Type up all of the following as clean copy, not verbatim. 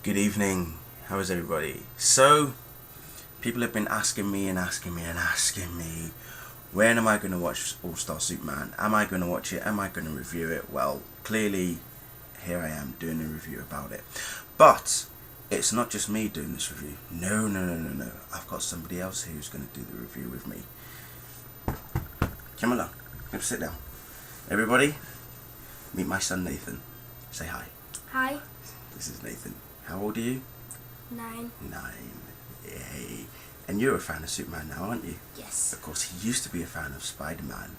Good evening. How is everybody? So, people have been asking me, when am I going to watch All Star Superman? Am I going to watch it? Am I going to review it? Well, clearly, here I am doing a review about it. But it's not just me doing this review. No. I've got somebody else who's going to do the review with me. Come along. Come sit down. Everybody, meet my son Nathan. Say hi. Hi. This is Nathan. How old are you? 9. 9. Yay. And you're a fan of Superman now, aren't you? Yes. Of course, he used to be a fan of Spider-Man.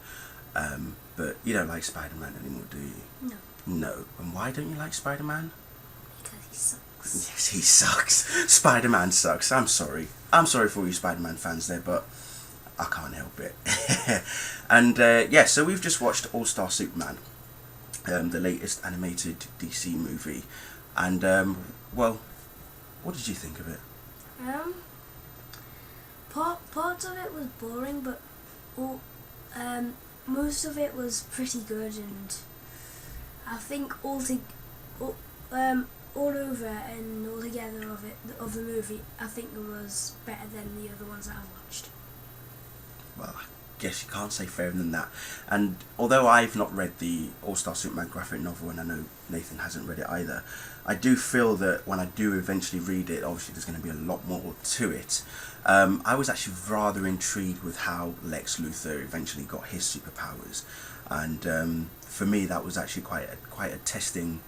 But you don't like Spider-Man anymore, do you? No. No. And why don't you like Spider-Man? Because he sucks. Yes, he sucks. Spider-Man sucks. I'm sorry. I'm sorry for all you Spider-Man fans there, but I can't help it. And so we've just watched All-Star Superman, the latest animated DC movie. And, well, what did you think of it? Parts of it was boring, but most of it was pretty good, and I think all over and all together of the movie, I think it was better than the other ones I watched. Well, I guess you can't say fairer than that. And although I've not read the All-Star Superman graphic novel, and I know Nathan hasn't read it either, I do feel that when I do eventually read it, obviously there's going to be a lot more to it. I was actually rather intrigued with how Lex Luthor eventually got his superpowers, and for me that was actually quite a testing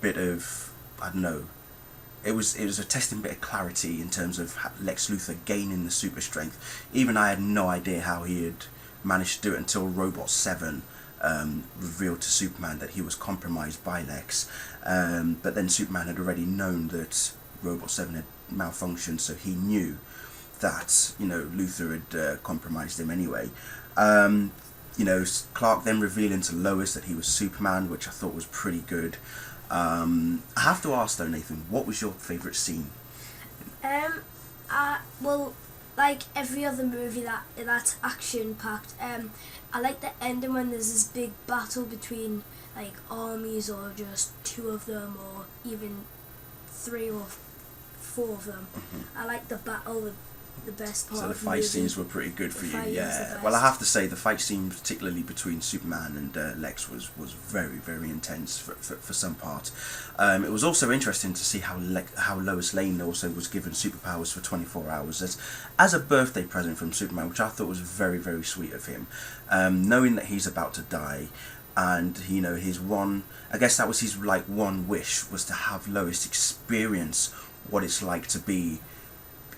bit of, I don't know, it was a testing bit of clarity in terms of Lex Luthor gaining the super strength. Even I had no idea how he had managed to do it until Robot 7 revealed to Superman that he was compromised by Lex. But then Superman had already known that Robot 7 had malfunctioned, so he knew that, you know, Luthor had compromised him anyway. Clark then revealing to Lois that he was Superman, which I thought was pretty good. I have to ask though, Nathan, what was your favourite scene? Well, like every other movie that's action packed, I like the ending when there's this big battle between like armies, or just two of them, or even 3 or 4 of them. I like the battle the best part. So the of fight movie. scenes were pretty good for you, yeah. The Well, I have to say the fight scene, particularly between Superman and Lex, was very intense for some part. It was also interesting to see how Lois Lane also was given superpowers for 24 hours as a birthday present from Superman, which I thought was very sweet of him. Knowing that he's about to die, and you know, I guess that was his like one wish, was to have Lois experience what it's like to be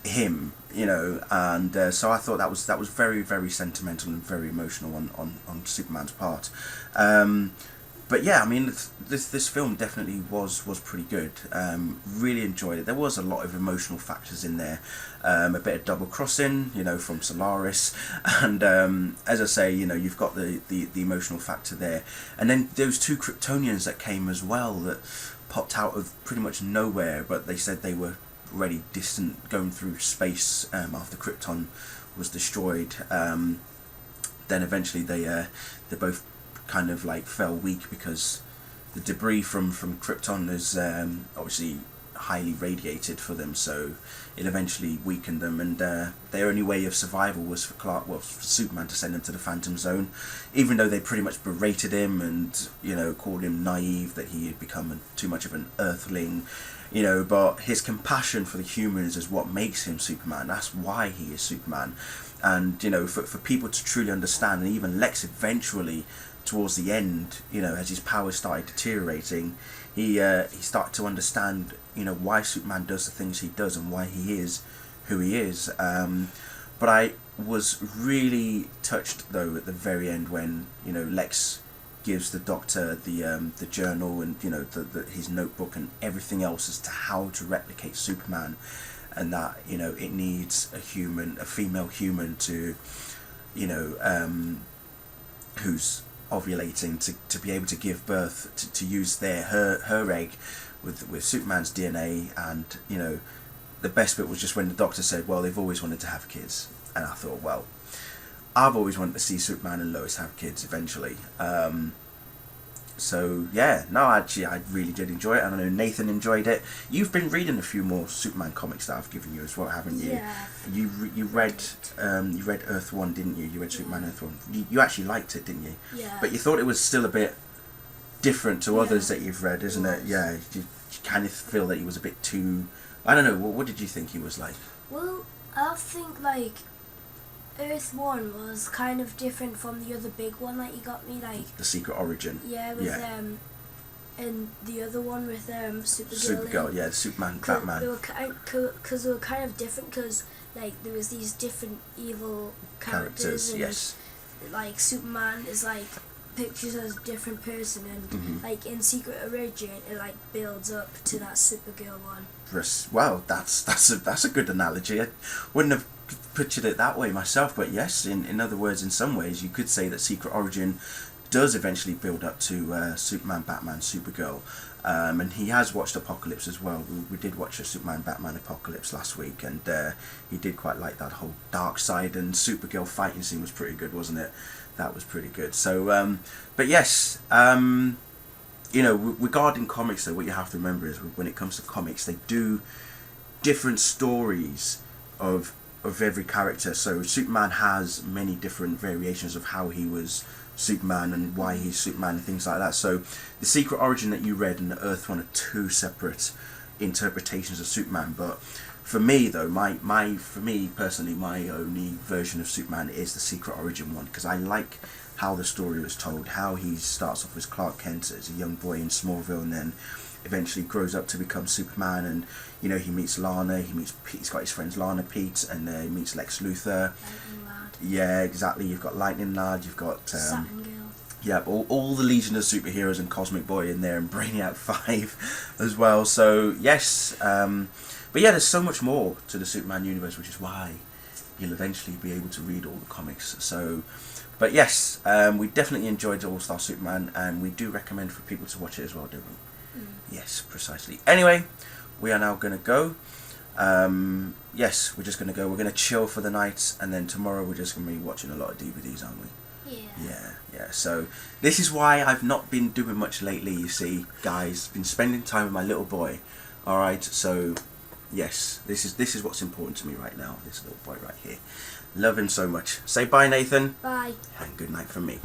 him, you know, and so I thought that was very sentimental and very emotional on Superman's part. But yeah, I mean, this film definitely was pretty good. Really enjoyed it. There was a lot of emotional factors in there, a bit of double crossing, you know, from Solaris, and as I say, you know, you've got the emotional factor there, and then those 2 Kryptonians that came as well that popped out of pretty much nowhere, but they said they were already distant, going through space after Krypton was destroyed. Then eventually they both kind of like fell weak because the debris from Krypton is obviously highly radiated for them, so it eventually weakened them, and their only way of survival was for Superman to send them to the Phantom Zone, even though they pretty much berated him and, you know, called him naive, that he had become too much of an earthling, you know. But his compassion for the humans is what makes him Superman. That's why he is Superman. And, you know, for people to truly understand, and even Lex eventually towards the end, you know, as his powers started deteriorating, he started to understand, you know, why Superman does the things he does and why he is who he is. But I was really touched though at the very end when, you know, Lex gives the Doctor the journal and, you know, his notebook and everything else as to how to replicate Superman, and that, you know, it needs a female human to, you know, who's ovulating to be able to give birth, to use her egg with Superman's DNA. And, you know, the best bit was just when the Doctor said, well, they've always wanted to have kids, and I thought, well, I've always wanted to see Superman and Lois have kids eventually. So yeah, no, actually, I really did enjoy it, and I know Nathan enjoyed it. You've been reading a few more Superman comics that I've given you as well, haven't you? Yeah. You read Earth One, didn't you? You read Superman Earth One. You actually liked it, didn't you? Yeah. But you thought it was still a bit different to others Yeah, that you've read, isn't it? was. Yeah. You kind of feel that he was a bit too. I don't know. What did you think he was like? Well, I think like Earth One was kind of different from the other big one that you got me. Like The Secret Origin. yeah, with and the other one with Supergirl. Supergirl, yeah, Superman, Batman. They were because they were kind of different because like there was these different evil characters. And, yes. Like Superman is like pictures as a different person, and like in Secret Origin it like builds up to that Supergirl one. Well, that's a good analogy. I wouldn't have pictured it that way myself, but yes, in other words, in some ways, you could say that Secret Origin does eventually build up to Superman, Batman, Supergirl, and he has watched Apocalypse as well. We did watch a Superman, Batman Apocalypse last week, and he did quite like that whole dark side, and Supergirl fighting scene was pretty good, wasn't it? That was pretty good. So, but yes, you know, regarding comics, though, what you have to remember is when it comes to comics, they do different stories of every character. So Superman has many different variations of how he was Superman and why he's Superman and things like that. So the Secret Origin that you read and the Earth one are two separate interpretations of Superman. But for me, though, for me personally, my only version of Superman is the Secret Origin one, because I like how the story was told, how he starts off as Clark Kent as a young boy in Smallville, and then eventually grows up to become Superman. And you know, he meets Lana, he's got his friends Lana, Pete, and he meets Lex Luthor. Lightning Lad. Yeah, exactly. You've got Lightning Lad, you've got Saturn Girl. yeah, all the Legion of Superheroes and Cosmic Boy in there, and Brainiac 5 as well. So yes, but yeah, there's so much more to the Superman universe, which is why you'll eventually be able to read all the comics. So, but yes, we definitely enjoyed All Star Superman, and we do recommend for people to watch it as well, don't we? Yes, precisely. Anyway, we are now going to go. Yes, we're just going to go. We're going to chill for the night, and then tomorrow we're just going to be watching a lot of DVDs, aren't we? Yeah. So this is why I've not been doing much lately. You see, guys, been spending time with my little boy. All right. So yes, this is what's important to me right now. This little boy right here. Love him so much. Say bye, Nathan. Bye. And good night from me.